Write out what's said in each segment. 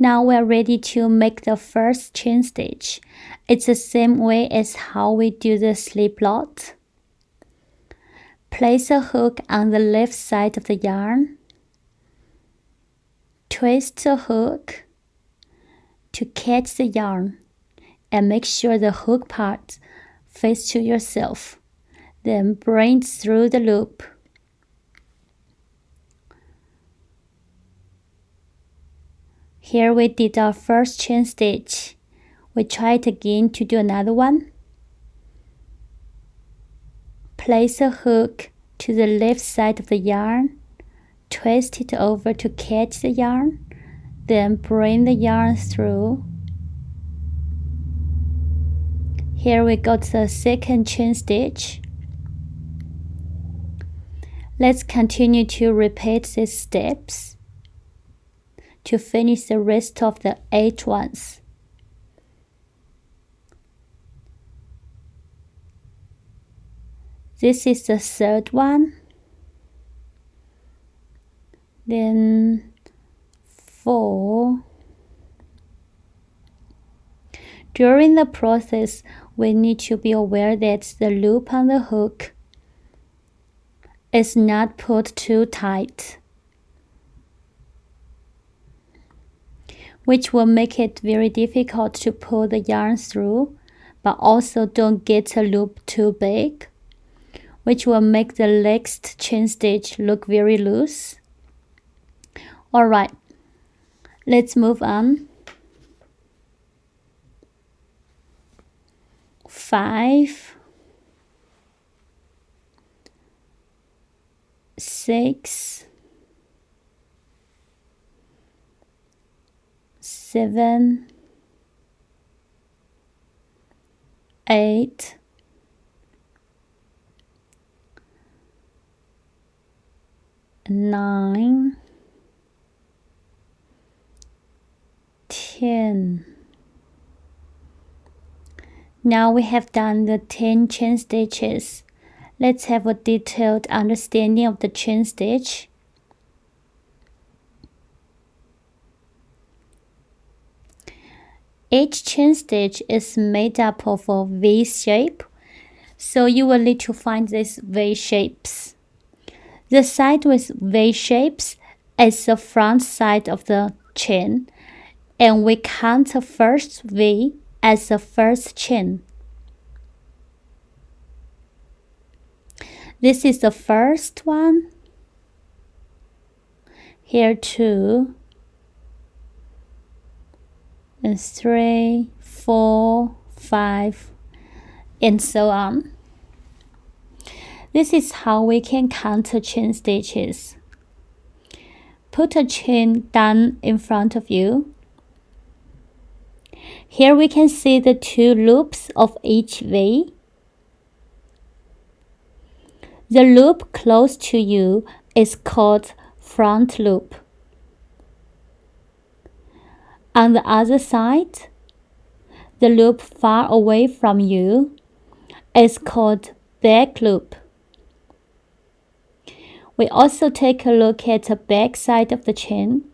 Now we're ready to make the first chain stitch. It's the same way as how we do the slip knot. Place a hook on the left side of the yarn. Twist the hook to catch the yarn and make sure the hook part face to yourself. Then bring through the loop. Here we did our first chain stitch. We try it again to do another one. Place a hook to the left side of the yarn. Twist it over to catch the yarn. Then bring the yarn through. Here we got the second chain stitch. Let's continue to repeat these steps to finish the rest of the 8 ones. This is the third one. Then 4. During the process, we need to be aware that the loop on the hook is not put too tight, which will make it very difficult to pull the yarn through, but also don't get the loop too big, which will make the next chain stitch look very loose. Alright, let's move on. 5, 6, 7, 8, 9, 10. Now we have done the 10 chain stitches. Let's have a detailed understanding of the chain stitch. Each chain stitch is made up of a V shape, so you will need to find these V shapes. The side with V shapes is the front side of the chain, and we count the first V as the first chain. This is the first one. Here 2, and 3, 4, 5, and so on. This is how we can count the chain stitches. Put a chain down in front of you. Here we can see the 2 loops of each V. The loop close to you is called front loop. On the other side, the loop far away from you is called back loop. We also take a look at the back side of the chain.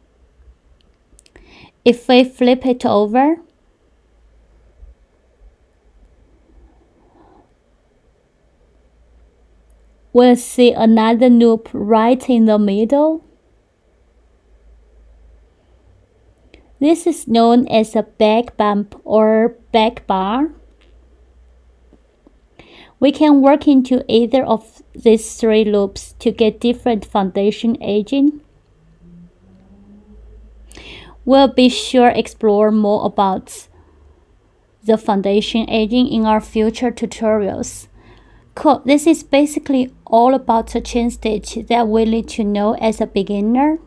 If we flip it over, we'll see another loop right in the middle. This is known as a back bump or back bar. We can work into either of these 3 loops to get different foundation edging. We'll be sure to explore more about the foundation edging in our future tutorials. Cool. This is basically all about the chain stitch that we need to know as a beginner.